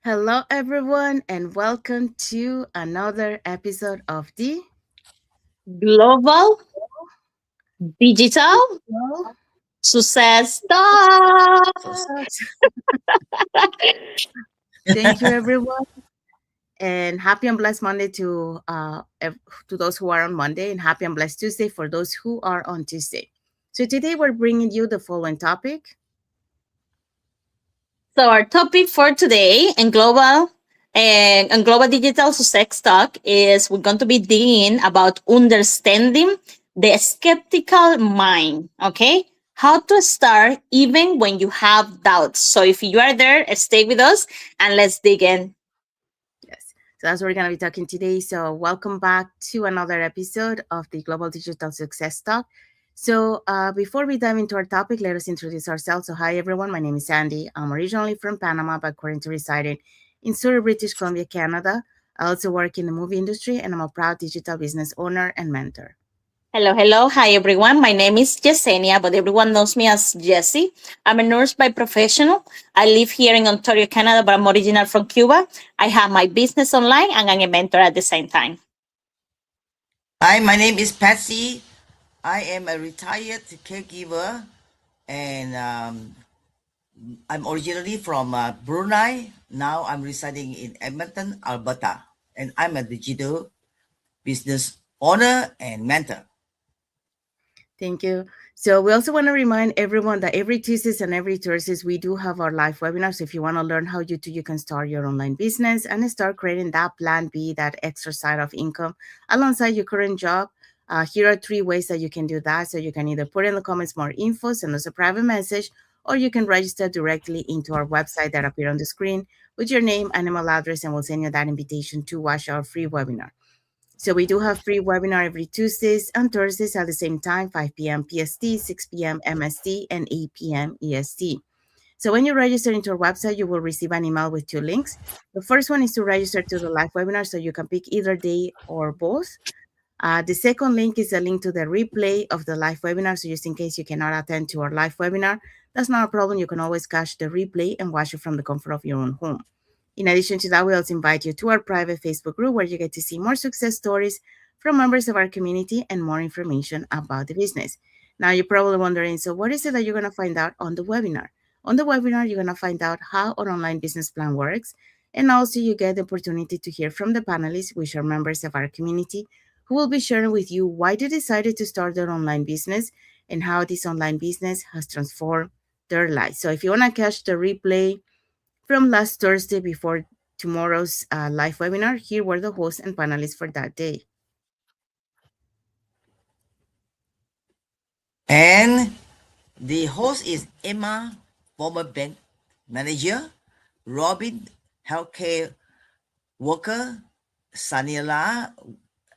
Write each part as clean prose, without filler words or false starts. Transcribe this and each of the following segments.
Hello, everyone, and welcome to another episode of the Global Digital Well, Success Talk. Thank you, everyone, and happy and blessed Monday to those who are on Monday, and happy and blessed Tuesday for those who are on Tuesday. So today we're bringing you the following topic. So our topic for today in global digital success talk is we're going to be digging about understanding the skeptical mind. Okay, how to start even when you have doubts. So if you are there, stay with us and let's dig in. Yes, so that's what we're going to be talking today. So welcome back to another episode of the Global Digital Success Talk. So before we dive into our topic, let us introduce ourselves. So hi everyone, my name is Sandy. I'm originally from Panama, but currently residing in Surrey, British Columbia, Canada. I also work in the movie industry, and I'm a proud digital business owner and mentor. Hello, hello. Hi, everyone. My name is Yesenia, but everyone knows me as Jessie. I'm a nurse by professional. I live here in Ontario, Canada, but I'm original from Cuba. I have my business online and I'm a mentor at the same time. Hi, my name is Patsy. I am a retired caregiver and I'm originally from Brunei. Now I'm residing in Edmonton, Alberta, and I'm a digital business owner and mentor. Thank you. So we also want to remind everyone that every Tuesdays and every Thursdays we do have our live webinars. So if you want to learn how you can start your online business and start creating that plan B, that extra side of income alongside your current job, here are three ways that you can do that. So you can either put in the comments more info, send us a private message, or you can register directly into our website that appear on the screen with your name and email address, and we'll send you that invitation to watch our free webinar. So we do have free webinar every Tuesdays and Thursdays at the same time, 5 p.m. PST, 6 p.m. MST, and 8 p.m. EST. So when you register into our website, you will receive an email with two links. The first one is to register to the live webinar, so you can pick either day or both. The second link is a link to the replay of the live webinar. So just in case you cannot attend to our live webinar, that's not a problem. You can always catch the replay and watch it from the comfort of your own home. In addition to that, we also invite you to our private Facebook group where you get to see more success stories from members of our community and more information about the business. Now, you're probably wondering, so what is it that you're going to find out on the webinar? On the webinar, you're going to find out how our online business plan works. And also, you get the opportunity to hear from the panelists, which are members of our community, who will be sharing with you why they decided to start their online business and how this online business has transformed their lives. So, if you want to catch the replay, from last Thursday before tomorrow's live webinar, here were the hosts and panelists for that day. And the host is Emma, former bank manager, Robin, healthcare worker, Sanila,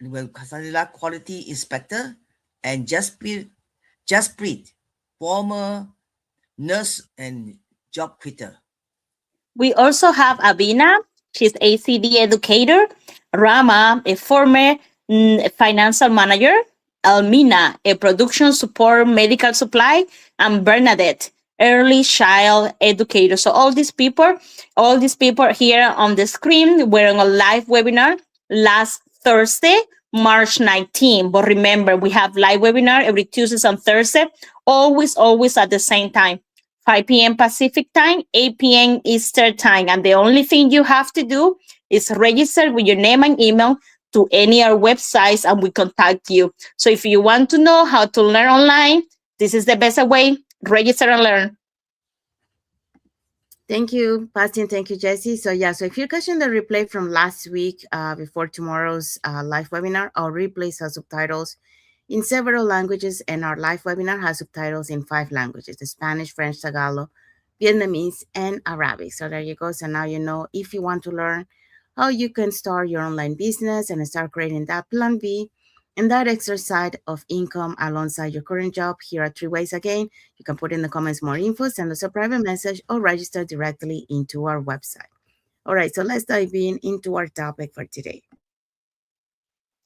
Sanila quality inspector, and Jasprit, former nurse and job quitter. We also have Abina, she's ACD educator, Rama, a former financial manager, Almina, a production support medical supply, and Bernadette, early child educator. So all these people here on the screen were on a live webinar last Thursday, March 19. But remember, we have live webinar every Tuesdays and Thursday, always at the same time. 5 p.m. Pacific time, 8 p.m. Eastern time. And the only thing you have to do is register with your name and email to any of our websites and we contact you. So if you want to know how to learn online, this is the best way. Register and learn. Thank you, Basti, and thank you, Jesse. So if you're catching the replay from last week before tomorrow's live webinar, our replays have subtitles in several languages, and our live webinar has subtitles in 5 languages: the Spanish, French, Tagalog, Vietnamese, and Arabic. So there you go. So now you know if you want to learn how you can start your online business and start creating that plan B and that extra side of income alongside your current job. Here are 3 ways again. You can put in the comments more info, send us a private message, or register directly into our website. All right, so let's dive in into our topic for today.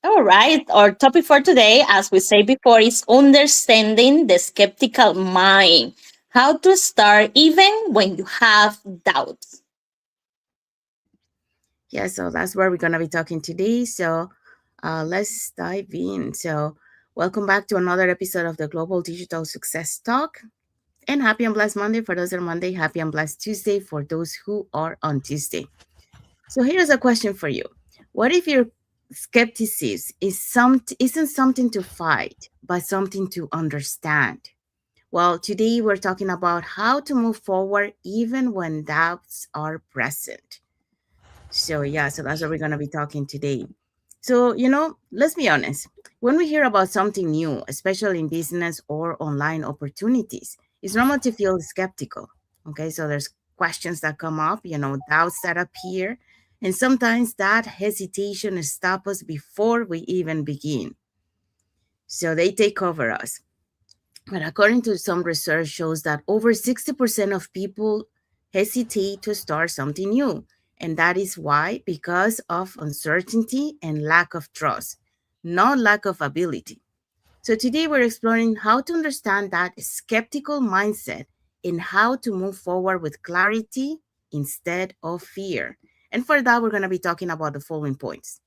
All right. Our topic for today, as we said before, is understanding the skeptical mind. How to start even when you have doubts. Yeah, so that's where we're going to be talking today. So let's dive in. So, welcome back to another episode of the Global Digital Success Talk. And happy and blessed Monday for those on Monday. Happy and blessed Tuesday for those who are on Tuesday. So, here's a question for you. What if your skepticism isn't something to fight, but something to understand? Well, today we're talking about how to move forward even when doubts are present. So, yeah, so that's what we're going to be talking today. So, let's be honest. When we hear about something new, especially in business or online opportunities, it's normal to feel skeptical. Okay, so there's questions that come up, doubts that appear, and sometimes that hesitation stops us before we even begin. So they take over us. But according to some research shows that over 60% of people hesitate to start something new. And that is why, because of uncertainty and lack of trust, not lack of ability. So today we're exploring how to understand that skeptical mindset and how to move forward with clarity instead of fear. And for that, we're going to be talking about the following points.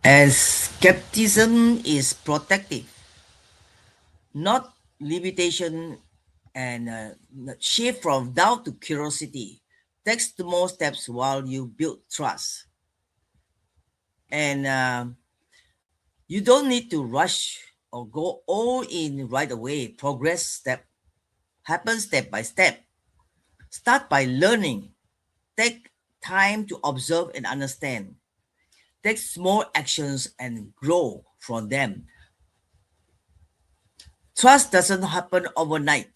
And skepticism is protective, not limitation, and shift from doubt to curiosity. Take small steps while you build trust. And you don't need to rush or go all in right away. Progress step happens step by step. Start by learning. Take time to observe and understand. Take small actions and grow from them. Trust doesn't happen overnight.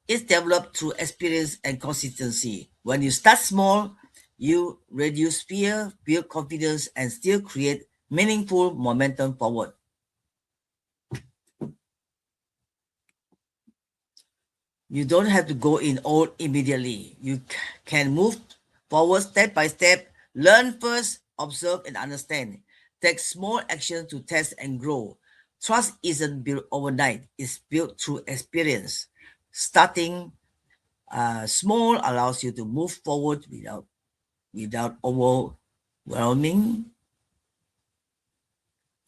It's developed through experience and consistency. When you start small, you reduce fear, build confidence, and still create meaningful momentum forward. You don't have to go in all immediately. You can move forward step by step. Learn first, observe and understand. Take small action to test and grow. Trust isn't built overnight, it's built through experience. Starting small allows you to move forward without overwhelming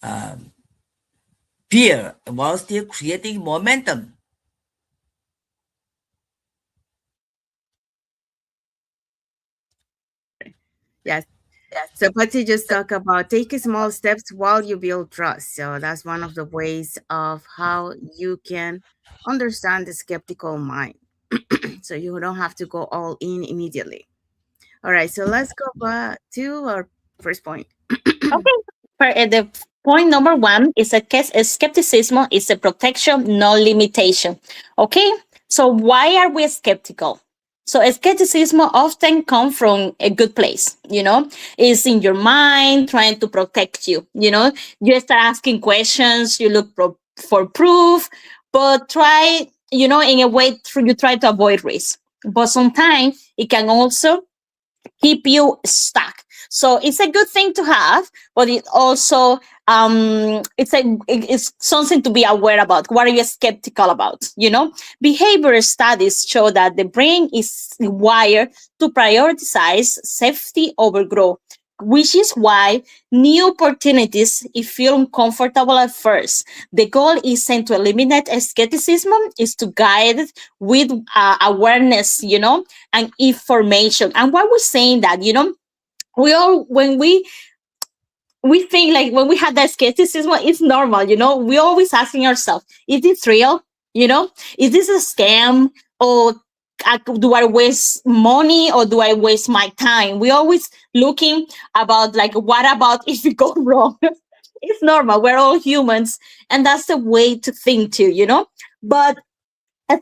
um, fear while still creating momentum. Yes. So Patsy just talked about take small steps while you build trust. So that's one of the ways of how you can understand the skeptical mind. So you don't have to go all in immediately. All right, so let's go back to our first point. Okay. The point number one is a skepticism is a protection, no limitation. Okay. So why are we skeptical? So skepticism often comes from a good place, it's in your mind trying to protect you, you start asking questions, you look for proof, but try, in a way you try to avoid risk. But sometimes it can also keep you stuck. So it's a good thing to have, but it also it's something to be aware about. What are you skeptical about? Behavior studies show that the brain is wired to prioritize safety over growth, which is why new opportunities feel uncomfortable at first. The goal isn't to eliminate skepticism, is to guide it with awareness, and information. And why we're saying that, we all when we think, like, when we had that skepticism, it's normal, we always asking ourselves, is this real? Is this a scam? Or do I waste money, or do I waste my time? We always looking about, like, what about if it goes wrong? It's normal, we're all humans, and that's the way to think too, but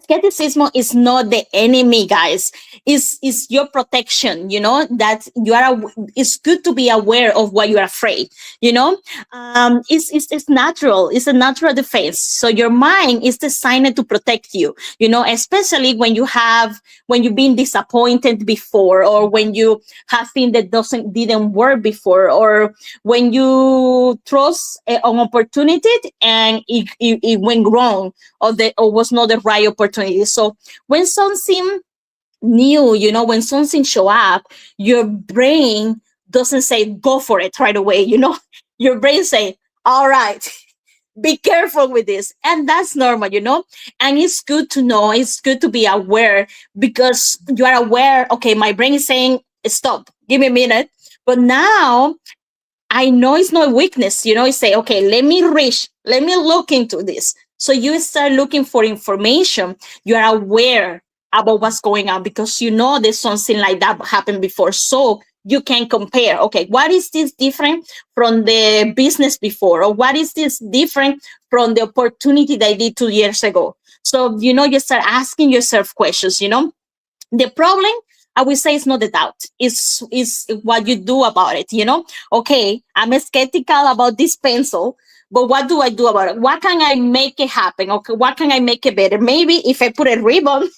skepticism is not the enemy, guys. Is your protection, that you are it's good to be aware of what you're afraid, it's natural, it's a natural defense. So your mind is designed to protect you, especially when you've been disappointed before, or when you have things that didn't work before, or when you trust an opportunity and it went wrong, or was not the right opportunity. So when something new, when something show up, your brain doesn't say go for it right away. Your brain say, all right, be careful with this, and that's normal. And it's good to know, it's good to be aware, because you are aware, okay, my brain is saying stop, give me a minute, but now I know it's not weakness. You say, okay, let me look into this. So you start looking for information. You are aware about what's going on, because there's something like that happened before. So you can compare, okay, what is this different from the business before? Or what is this different from the opportunity that I did 2 years ago? So, you start asking yourself questions. The problem, I would say, is not the doubt. It's what you do about it. Okay, I'm skeptical about this pencil, but what do I do about it? What can I make it happen? Okay, what can I make it better? Maybe if I put a ribbon,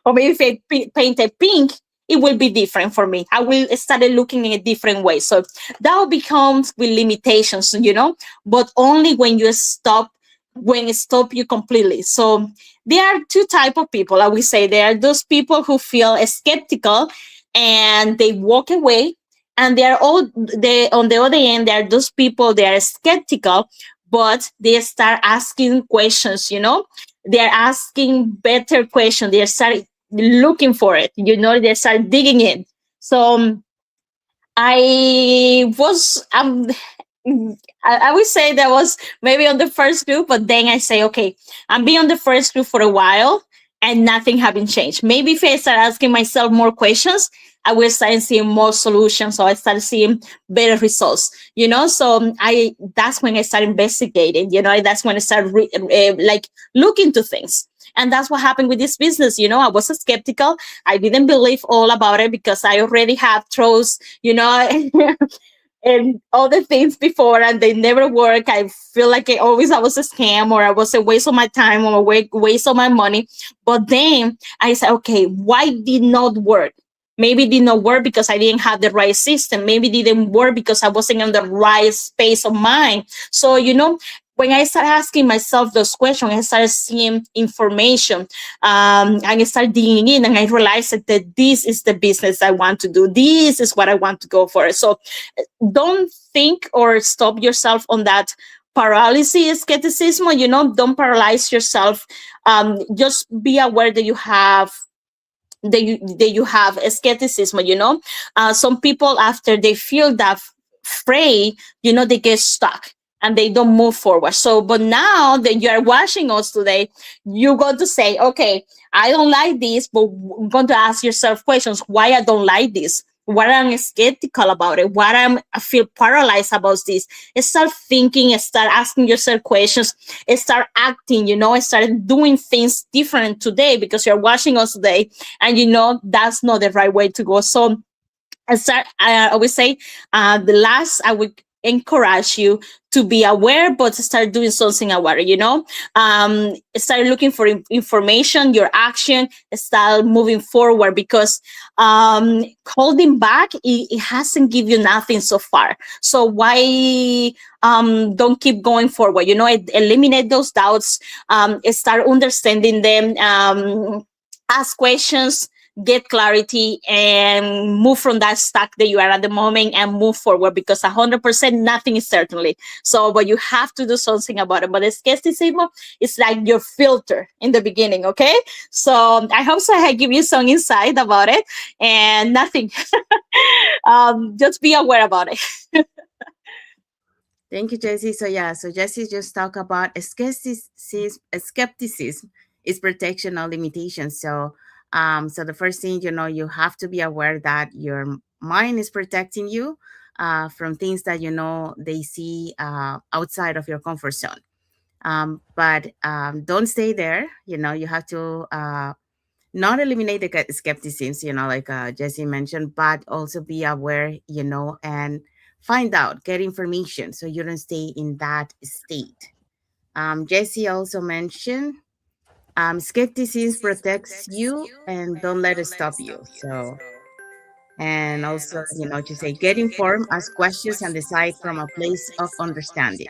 or maybe if I paint it pink, it will be different for me. I will start looking in a different way. So that becomes with limitations, but only when you stop, when it stop you completely. So there are two type of people. I would say there are those people who feel skeptical and they walk away, and they are all they on the other end. There are those people, they are skeptical, but they start asking questions. They're asking better questions. They start looking for it. They start digging in. So I was I would say that was maybe on the first group, but then I say, okay, I'm being on the first group for a while and nothing having changed. Maybe if I start asking myself more questions, I will start seeing more solutions. So I start seeing better results, So that's when I start investigating, that's when I start like look into things. And that's what happened with this business. I was skeptical. I didn't believe all about it because I already have trust, and all the things before, and they never work. I feel like I was a scam, or I was a waste of my time, or a waste of my money. But then I said, okay, why did not work? Maybe it did not work because I didn't have the right system. Maybe it didn't work because I wasn't in the right space of mind. So, when I started asking myself those questions, I started seeing information, and I started digging in, and I realized that this is the business I want to do. This is what I want to go for. So don't think or stop yourself on that paralysis skepticism. Don't paralyze yourself. Just be aware that you have a skepticism. Some people, after they feel that afraid, they get stuck and they don't move forward. So, but now that you are watching us today, you're going to say, okay, I don't like this, but I'm going to ask yourself questions. Why I don't like this? What I'm skeptical about it? I feel paralyzed about this? Start thinking, start asking yourself questions, start acting, start doing things different today, because you're watching us today, and that's not the right way to go. So I would say, the last, I would encourage you to be aware, but start doing something about it. Start looking for information, your action, start moving forward, because holding back, it hasn't give you nothing so far. So why don't keep going forward? Eliminate those doubts, start understanding them, ask questions, get clarity, and move from that stuck that you are at the moment and move forward, because 100% nothing is certainly. So, but you have to do something about it. But the skepticism is like your filter in the beginning. Okay. So I hope so I give you some insight about it, and nothing. Just be aware about it. Thank you, Jessie. So yeah, so Jessie just talked about skepticism is protection or limitation. So the first thing, you have to be aware that your mind is protecting you from things that they see outside of your comfort zone. But don't stay there. You have to not eliminate the skepticism, like Jesse mentioned, but also be aware, and find out, get information so you don't stay in that state. Jesse also mentioned skepticism protects you and don't let it stop you. So, and also, to say, get informed, ask questions, and decide from a place of understanding.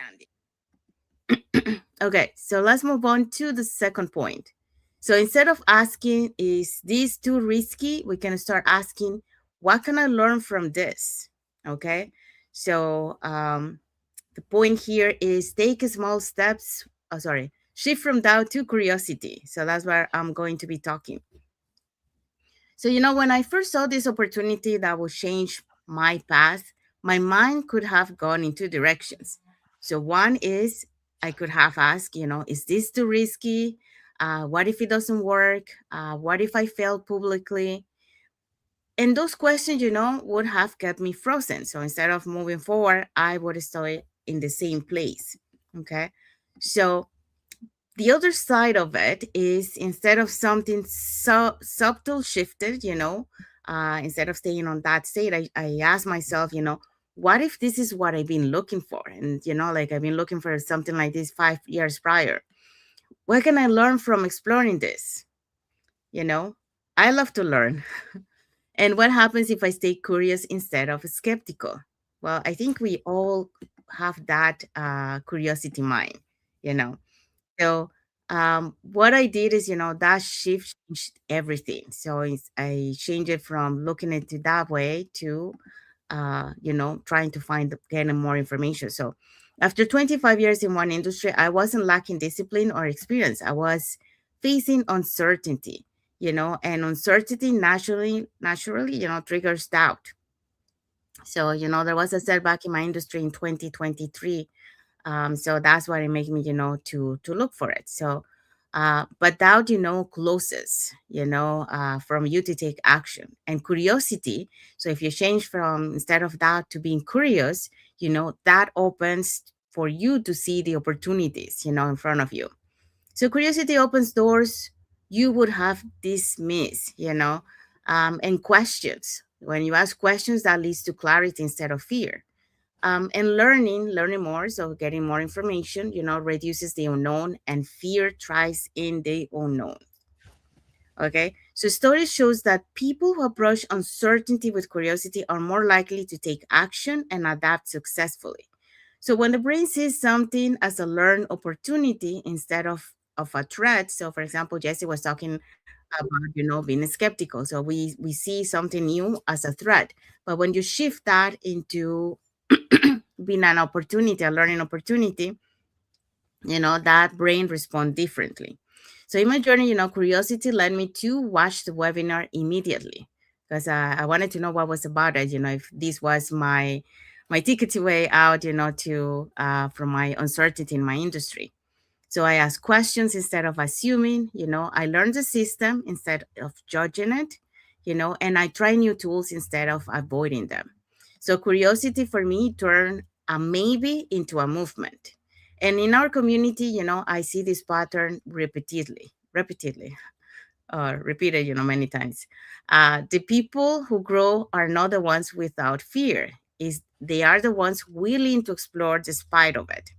Okay, so let's move on to the second point. So instead of asking, is this too risky? We can start asking, what can I learn from this? Okay. So the point here is take small steps. Oh, sorry, shift from doubt to curiosity. So that's where I'm going to be talking. So, when I first saw this opportunity that would change my path, my mind could have gone in two directions. So, one is I could have asked, is this too risky? What if it doesn't work? What if I fail publicly? And those questions, would have kept me frozen. So instead of moving forward, I would stay in the same place. Okay. So the other side of it is instead of something so subtle shifted, instead of staying on that state, I ask myself, what if this is what I've been looking for? And, like I've been looking for something like this 5 years prior. What can I learn from exploring this? You know, I love to learn. And what happens if I stay curious instead of skeptical? Well, I think we all have that curiosity mind, you know. So what I did is, that shift changed everything. So I changed it from looking at it that way to, trying to find, getting more information. So after 25 years in one industry, I wasn't lacking discipline or experience. I was facing uncertainty, and uncertainty naturally, triggers doubt. So, there was a setback in my industry in 2023, so that's what it made me, to look for it. So but doubt, closes, from you to take action, and curiosity. So if you change from instead of doubt to being curious, that opens for you to see the opportunities, in front of you. So curiosity opens doors you would have dismissed, and questions. When you ask questions, that leads to clarity instead of fear. And learning more, so getting more information, reduces the unknown, and fear thrives in the unknown. Okay, so study shows that people who approach uncertainty with curiosity are more likely to take action and adapt successfully. So when the brain sees something as a learned opportunity instead of a threat, so for example, Jesse was talking about, being skeptical. So we see something new as a threat, but when you shift that into being an opportunity, a learning opportunity, that brain respond differently. So in my journey, curiosity led me to watch the webinar immediately because I wanted to know what was about it. If this was my ticket way out, to from my uncertainty in my industry. So I ask questions instead of assuming, I learn the system instead of judging it, and I try new tools instead of avoiding them. So curiosity for me turned a maybe into a movement. And in our community, I see this pattern repeated, many times. The people who grow are not the ones without fear, is they are the ones willing to explore despite of it.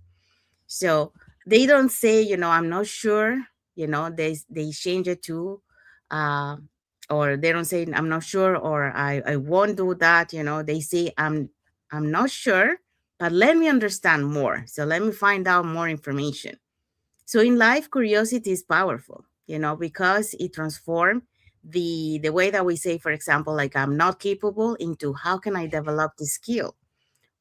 So they don't say, I'm not sure, they change it to, uh, or they don't say, I'm not sure, or I won't do that. They say, I'm not sure, but let me understand more. So let me find out more information. So in life, curiosity is powerful, because it transforms the way that we say, for example, like I'm not capable into how can I develop this skill?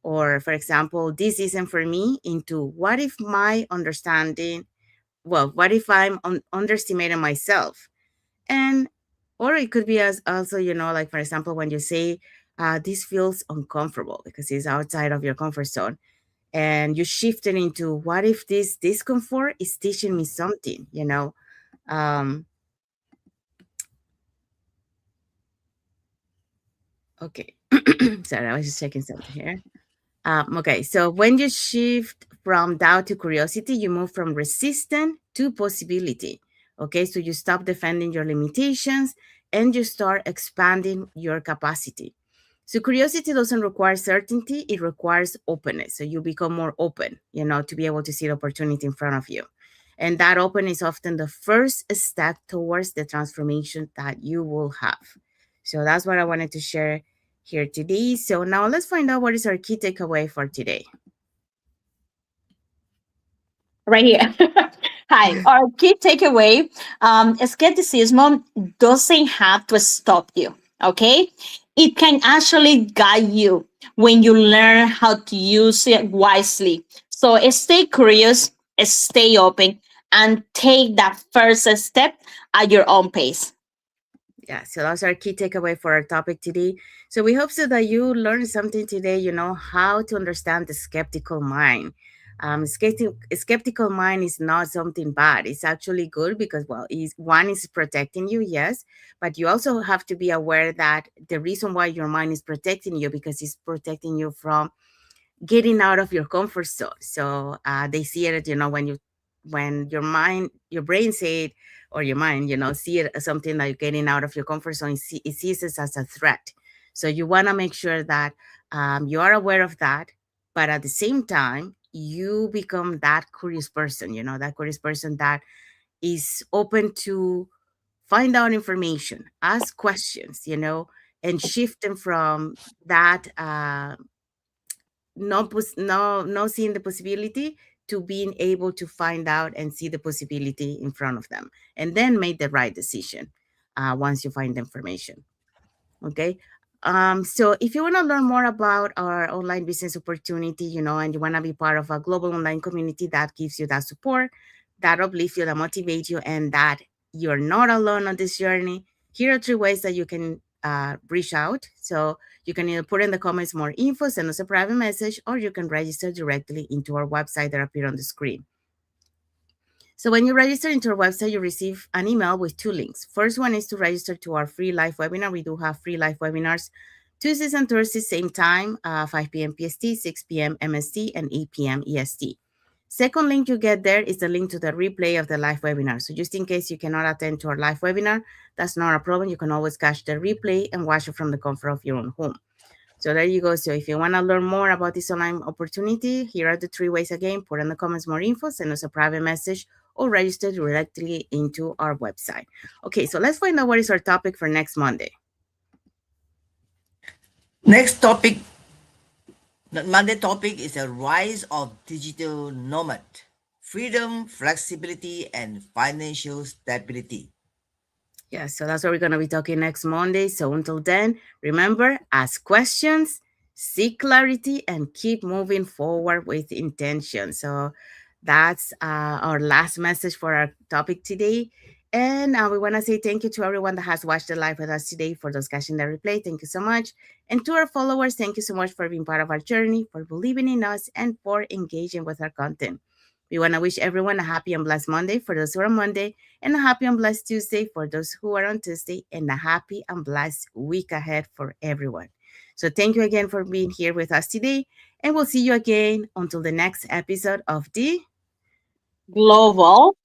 Or for example, this isn't for me into what if my understanding, well, what if I'm underestimating myself? And or it could be as also, like for example, when you say this feels uncomfortable because it's outside of your comfort zone, and you shift it into what if this discomfort is teaching me something, um okay. Sorry, I was just checking something here. Okay, so when you shift from doubt to curiosity, you move from resistance to possibility. Okay, so you stop defending your limitations and you start expanding your capacity. So curiosity doesn't require certainty, it requires openness. So you become more open, to be able to see the opportunity in front of you. And that open is often the first step towards the transformation that you will have. So that's what I wanted to share here today. So now let's find out what is our key takeaway for today. Right here. Hi. Our key takeaway: skepticism doesn't have to stop you. Okay, it can actually guide you when you learn how to use it wisely. So stay curious, stay open, and take that first step at your own pace. Yeah, so that's our key takeaway for our topic today. So we hope so that you learned something today, how to understand the skeptical mind. Skeptical mind is not something bad. It's actually good because, well, one is protecting you, yes, but you also have to be aware that the reason why your mind is protecting you because it's protecting you from getting out of your comfort zone. So they see it, when your brain say it, or your mind, see it as something like getting out of your comfort zone. It sees it as a threat. So you want to make sure that you are aware of that, but at the same time, you become that curious person, that curious person that is open to find out information, ask questions, and shift them from that no seeing the possibility to being able to find out and see the possibility in front of them, and then make the right decision once you find the information. Okay. So if you want to learn more about our online business opportunity, and you want to be part of a global online community that gives you that support, that uplift you, that motivate you, and that you're not alone on this journey, here are three ways that you can reach out. So you can either put in the comments more info, send us a private message, or you can register directly into our website that appear on the screen. So when you register into our website, you receive an email with two links. First one is to register to our free live webinar. We do have free live webinars Tuesdays and Thursdays, same time, 5 p.m. PST, 6 p.m. MST, and 8 p.m. EST. Second link you get there is the link to the replay of the live webinar. So just in case you cannot attend to our live webinar, that's not a problem. You can always catch the replay and watch it from the comfort of your own home. So there you go. So if you want to learn more about this online opportunity, here are the three ways again. Put in the comments more info, send us a private message, or register directly into our website. Okay, so let's find out what is our topic for next Monday. Next topic, the Monday topic is the rise of digital nomad, freedom, flexibility, and financial stability. Yeah, so that's what we're going to be talking next Monday. So until then, remember, ask questions, seek clarity, and keep moving forward with intention. So that's our last message for our topic today. And we want to say thank you to everyone that has watched the live with us today. For those catching the replay, thank you so much. And to our followers, thank you so much for being part of our journey, for believing in us, and for engaging with our content. We want to wish everyone a happy and blessed Monday for those who are on Monday, and a happy and blessed Tuesday for those who are on Tuesday, and a happy and blessed week ahead for everyone. So thank you again for being here with us today, and we'll see you again until the next episode of the Global,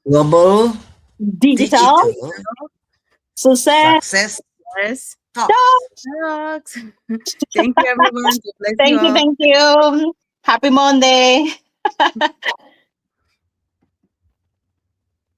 Global digital, digital success. success Yes talks. Talks. Thank you, everyone. God bless you Thank you. all. Thank you. Happy Monday.